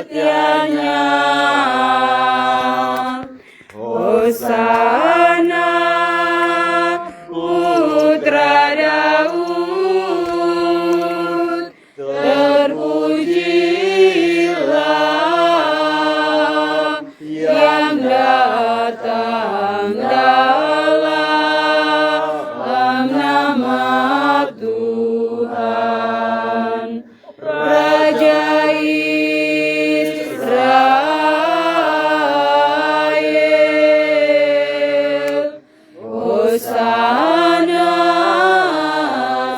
setianya. Hosana putra Daud, terpujilah yang datang dalam nama Tuhan, Raja Israel. Hosana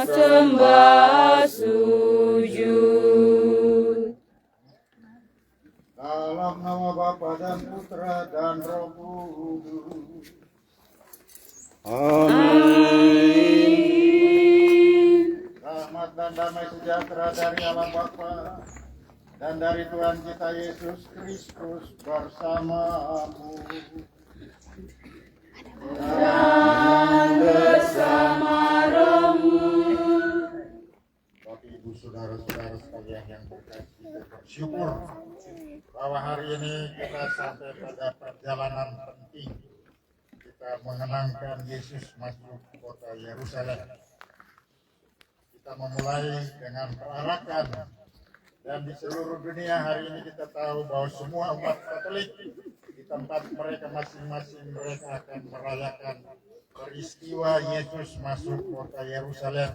sembah sujud. Dalam nama Bapa dan Putra dan Roh Kudus. Amin. Rahmat dan damai sejahtera dari Allah Bapa dan dari Tuhan kita Yesus Kristus bersamamu. Dan bersama rohmu. Bapak Ibu saudara-saudara sekalian yang berkasih, kita bersyukur bahwa hari ini kita sampai pada perjalanan penting. Kita mengenangkan Yesus masuk kota Yerusalem. Kita memulai dengan perarakan, dan di seluruh dunia hari ini kita tahu bahwa semua umat Katolik di tempat mereka masing-masing mereka akan merayakan peristiwa Yesus masuk kota Yerusalem.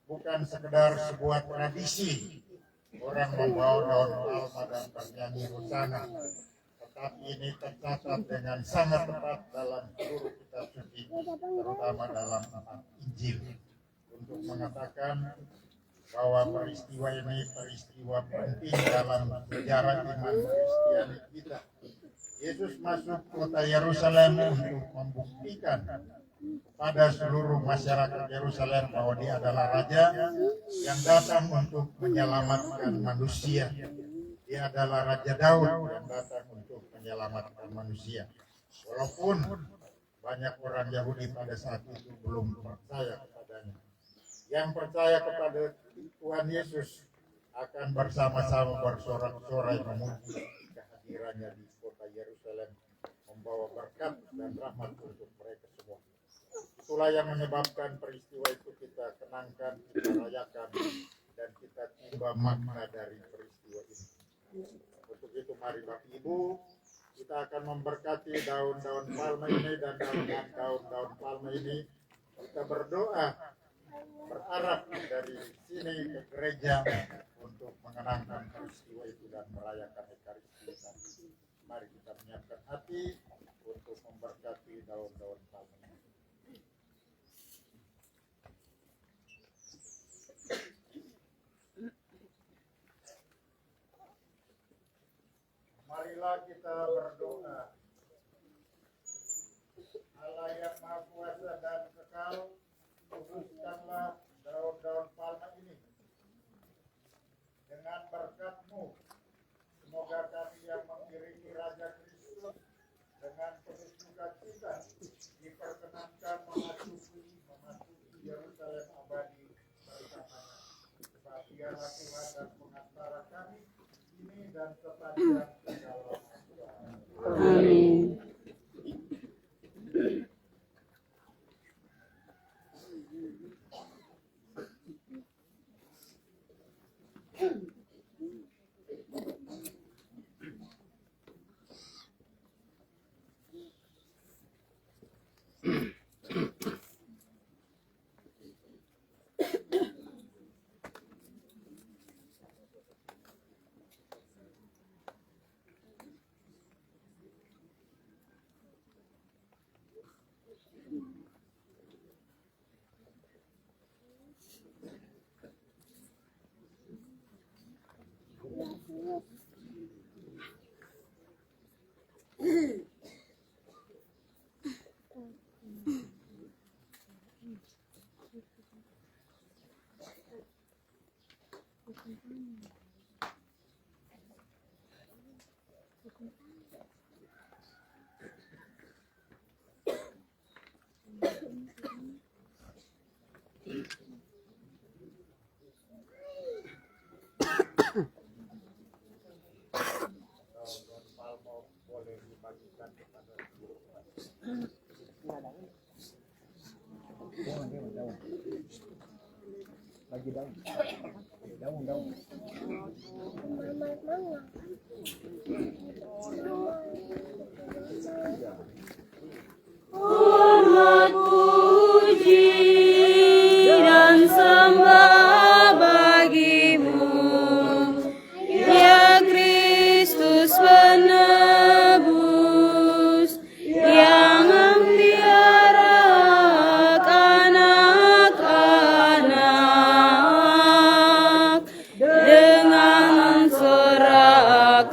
Bukan sekedar sebuah tradisi orang membawa daun palma dan bernyanyi hosana, tetapi ini tercatat dengan sangat tepat dalam seluruh kitab suci, terutama dalam 4 Injil, untuk mengatakan bahwa peristiwa ini peristiwa penting dalam sejarah iman Kristiani kita. Yesus masuk kota Yerusalem untuk membuktikan pada seluruh masyarakat Yerusalem bahwa dia adalah raja yang datang untuk menyelamatkan manusia. Dia adalah Raja Daud yang datang untuk menyelamatkan manusia. Walaupun banyak orang Yahudi pada saat itu belum percaya kepadanya. Yang percaya kepada Tuhan Yesus akan bersama-sama bersorak-sorai memuji kehadirannya di kota Yerusalem, membawa berkat dan rahmat untuk mereka semua. Itulah yang menyebabkan peristiwa itu kita kenangkan, kita rayakan, dan kita timba makna dari peristiwa ini. Untuk itu mari Bapak Ibu, kita akan memberkati daun-daun palma ini dan daun-daun palma ini. Kita berdoa, berharap dari sini ke gereja untuk mengenangkan peristiwa itu dan merayakan Ekaristi. Mari kita menyiapkan hati untuk memberkati daun-daun palma. Marilah kita berdoa. Allah yang Maha Kuasa dan Kekal, kuduskanlah daun-daun palma ini dengan berkat-Mu. Semoga kami yang mengiringi Raja Kristus dengan penuh sukacita diperkenankan memasuki Yerusalem abadi bersama-sama. Sebab Dialah Tuhan dan pengantara kami ini dan sepanjang segala masa. Amin. Hormat puji dan sembah bagimu, ya Kristus penebus yang mempiara anak-anak dengan sorak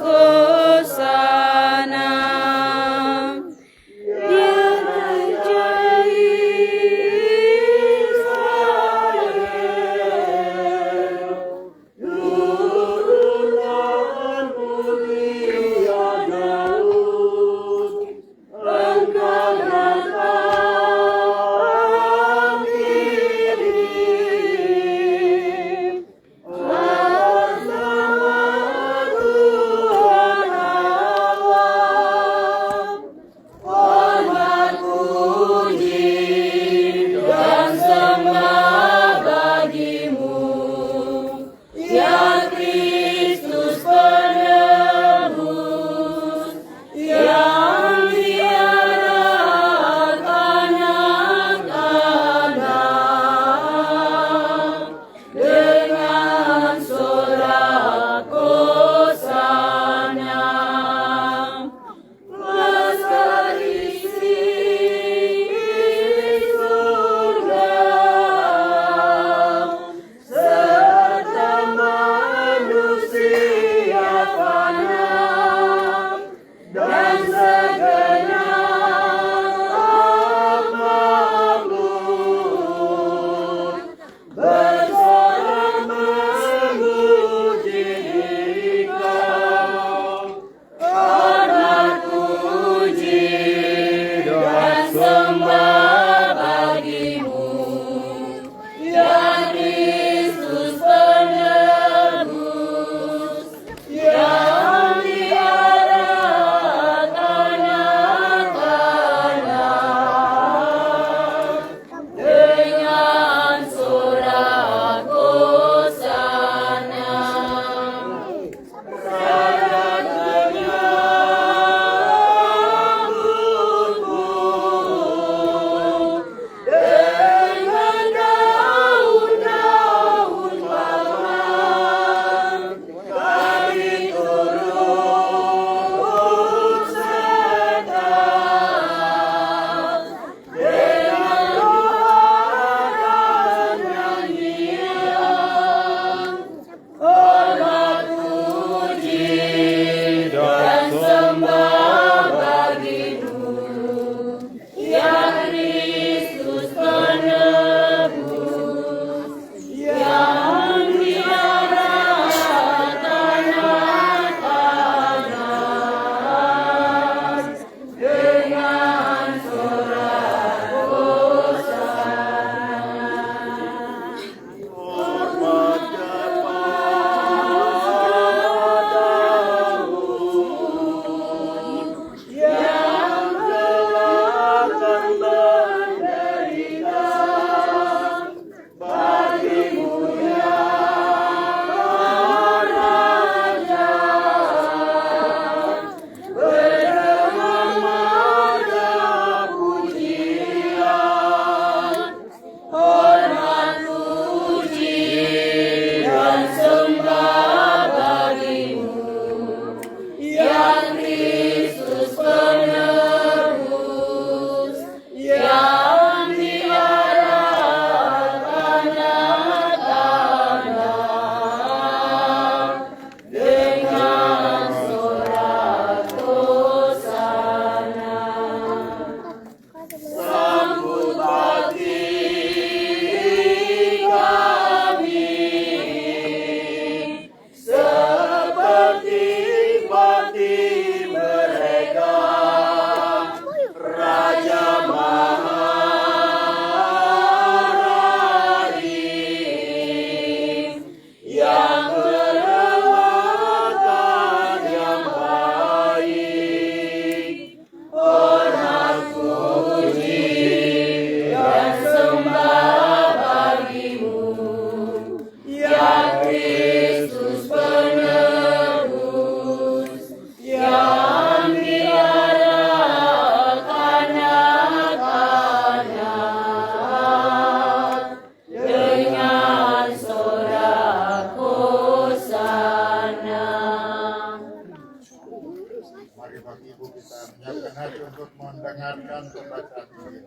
mendengarkan pembacaan Injil.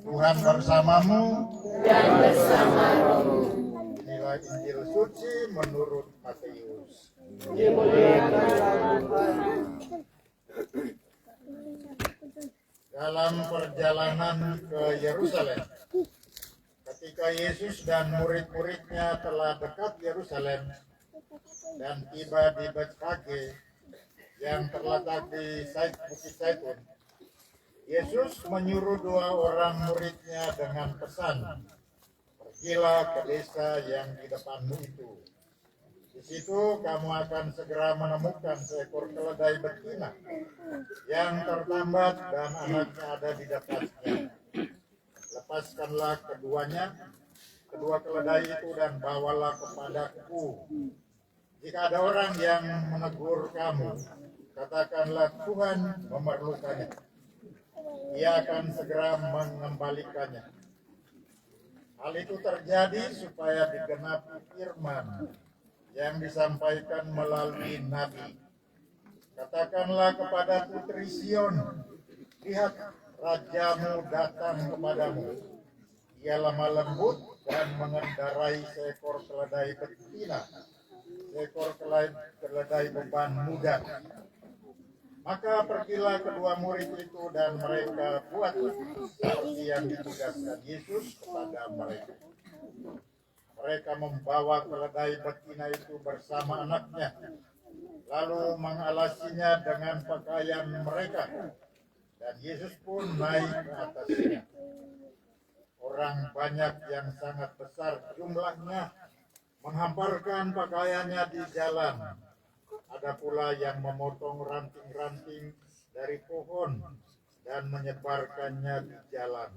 Tuhan bersamamu dan bersama rohmu. Inilah Injil suci menurut Matius. Dimuliakanlah Tuhan. Dalam perjalanan ke Yerusalem, ketika Yesus dan murid-muridnya telah dekat Yerusalem dan tiba di Betfage yang terletak di Bukit Zaitun, Yesus menyuruh 2 orang muridnya dengan pesan, "Pergilah ke desa yang di depanmu itu. Di situ kamu akan segera menemukan seekor keledai betina yang tertambat dan anaknya ada di dekatnya. Lepaskanlah kedua keledai itu dan bawalah kepadaku. Jika ada orang yang menegur kamu, katakanlah Tuhan memerlukannya. Ia akan segera mengembalikannya." Hal itu terjadi supaya digenapi firman yang disampaikan melalui Nabi. "Katakanlah kepada putri Sion, lihat rajamu datang kepadamu. Ia lemah lembut dan mengendarai seekor keledai betina, seekor keledai beban muda." Maka pergilah kedua murid itu dan mereka buat seperti yang ditugaskan Yesus kepada mereka. Mereka membawa keledai betina itu bersama anaknya, lalu mengalasinya dengan pakaian mereka, dan Yesus pun naik ke atasnya. Orang banyak yang sangat besar jumlahnya menghamparkan pakaiannya di jalan. Ada pula yang memotong ranting-ranting dari pohon dan menyebarkannya di jalan.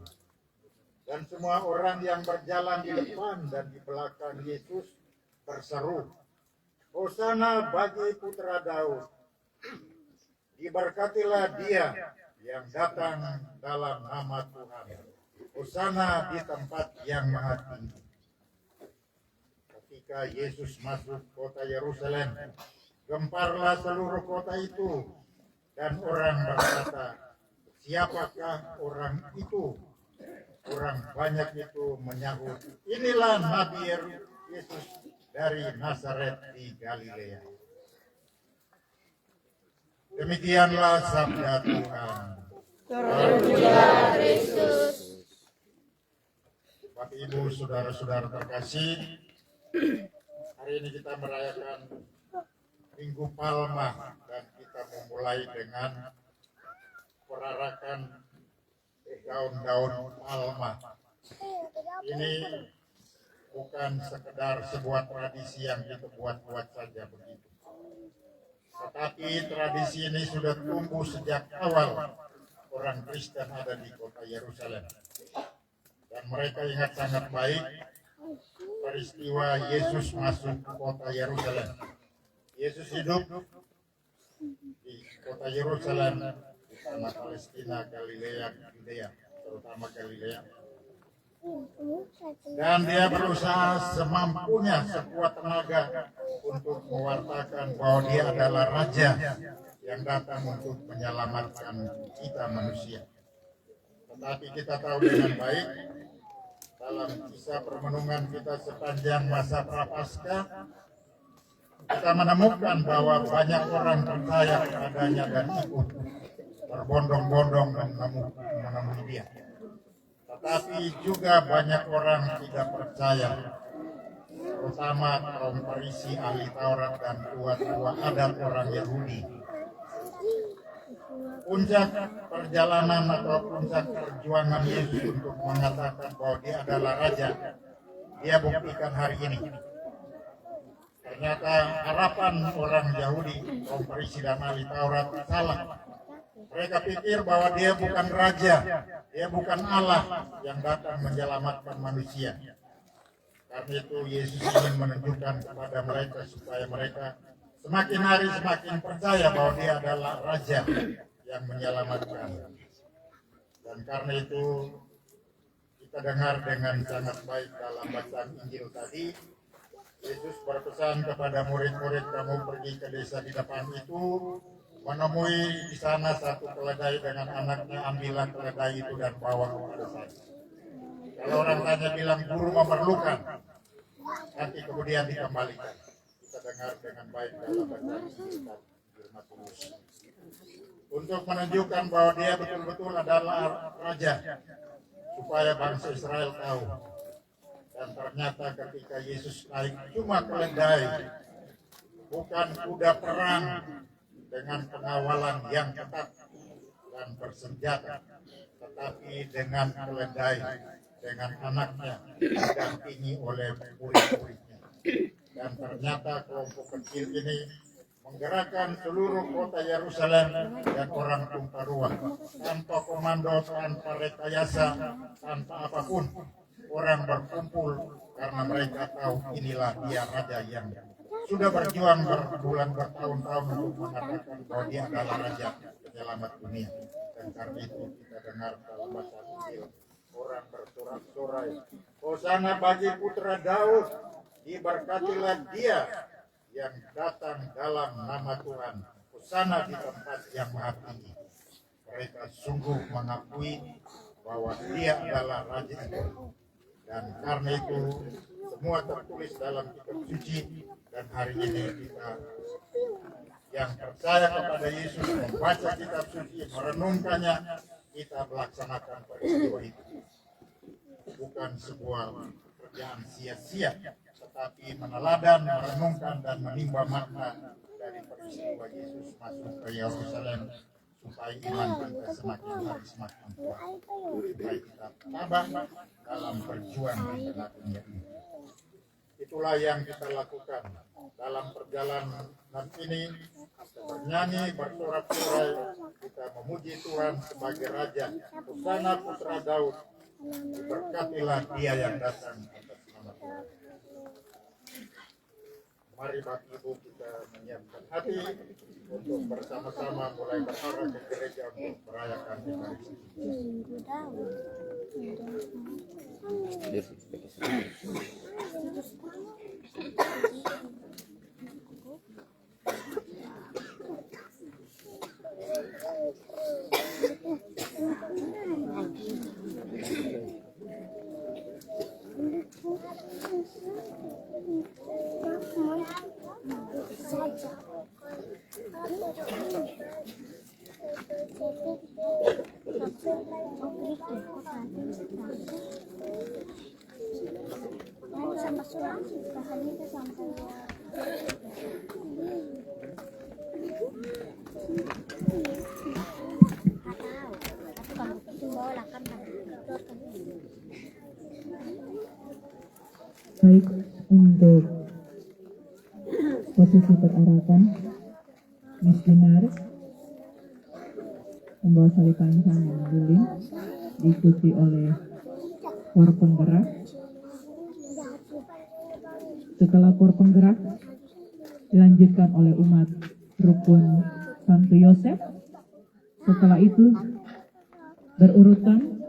Dan semua orang yang berjalan di depan dan di belakang Yesus berseru, "Hosana bagi putra Daud. Diberkatilah dia yang datang dalam nama Tuhan. Hosana di tempat yang maha tinggi." Ketika Yesus masuk kota Yerusalem, gemparlah seluruh kota itu, dan orang berkata, "Siapakah orang itu?" Orang banyak itu menyahut, "Inilah Nabi Yesus dari Nazaret di Galilea." Demikianlah sabda Tuhan. Terpujilah Kristus. Bapak Ibu, saudara-saudara terkasih, hari ini kita merayakan Minggu Palma dan kita memulai dengan perarakan daun-daun palma. Ini bukan sekedar sebuah tradisi yang kita buat-buat saja begitu. Tetapi tradisi ini sudah tumbuh sejak awal orang Kristen ada di kota Yerusalem. Dan mereka ingat sangat baik peristiwa Yesus masuk ke kota Yerusalem. Yesus hidup di kota Yerusalem, di tanah Palestina, Galilea, Yudea, terutama Galilea. Dan dia berusaha semampunya, sekuat tenaga untuk mewartakan bahwa dia adalah raja yang datang untuk menyelamatkan kita manusia. Tetapi kita tahu dengan baik dalam kisah permenungan kita sepanjang masa Prapaskah, kita menemukan bahwa banyak orang percaya kepadanya dan ikut berbondong-bondong menemui dia. Tetapi juga banyak orang tidak percaya, terutama kaum Farisi, ahli Taurat, dan tua-tua adat orang Yahudi. Puncak perjalanan atau puncak perjuangan Yesus untuk mengatakan bahwa dia adalah raja, dia buktikan hari ini. Ternyata harapan orang Yahudi, kaum Farisi dan ahli Taurat salah. Mereka pikir bahwa dia bukan raja, dia bukan Allah yang datang menyelamatkan manusia. Karena itu Yesus ingin menunjukkan kepada mereka supaya mereka semakin hari semakin percaya bahwa dia adalah raja yang menyelamatkan. Dan karena itu kita dengar dengan sangat baik dalam bacaan Injil tadi, Yesus berpesan kepada murid-murid, "Kamu pergi ke desa di depan itu, menemui di sana satu keledai dengan anaknya, ambillah keledai itu dan bawa kepada saya. Kalau orang tanya bilang guru memerlukan, nanti kemudian dikembalikan. Kita dengar dengan baik dalam bacaan Ustaz Firman Tulus. Untuk menunjukkan bahwa dia betul-betul adalah raja, supaya bangsa Israel tahu. Dan ternyata ketika Yesus naik cuma keledai, bukan kuda perang dengan pengawalan yang ketat dan bersenjata, tetapi dengan keledai, dengan anaknya didampingi oleh murid-muridnya. Dan ternyata kelompok kecil ini menggerakkan seluruh kota Yerusalem dan orang tumpah ruah, tanpa komando, tanpa rekayasa, tanpa apapun. Orang berkumpul karena mereka tahu inilah dia raja yang sudah berjuang berbulan bertahun-tahun untuk mengatakan bahwa dia adalah raja penyelamat dunia. Dan karena itu kita dengar dalam bahasa Injil orang bersorak-sorai, Hosana bagi putra Daud, diberkatilah dia yang datang dalam nama Tuhan, Hosana di tempat yang maha tinggi. Mereka sungguh mengakui bahwa dia adalah raja itu. Dan karena itu semua tertulis dalam kitab suci, dan hari ini kita yang percaya kepada Yesus membaca kitab suci, merenungkannya, kita melaksanakan peristiwa itu. Bukan sebuah pekerjaan sia-sia, tetapi meneladan, merenungkan dan menimba makna dari peristiwa Yesus masuk ke Yerusalem, supaya iman kita semakin hari semakin kuat, supaya kita tabah dalam perjuangan di tengah-tengah ini. Itulah yang kita lakukan dalam perjalanan ini, bernyanyi, bersorak-sorai, kita memuji Tuhan sebagai Raja, Hosana putra Daud, diberkatilah dia yang datang atas nama Tuhan. Mari Bapak Ibu kita menyiapkan hati untuk bersama-sama mulai berarah ke gereja untuk merayakan Ekaristi. Sama surat bahannya itu sampai baik untuk posisi perarakan Miss Dinar membawa salipan yang lilin diikuti oleh kor penggerak. Setelah kor penggerak dilanjutkan oleh umat rukun Santo Yosef. Setelah itu berurutan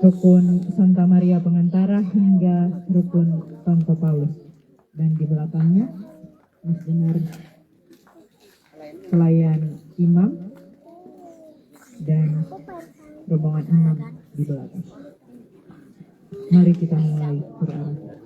rukun Santa Maria Pengantara hingga rukun Santo Paulus. Dan di belakangnya Miss Dinar pelayan imam dan rombongan imam di belakang. Mari kita mulai berarah.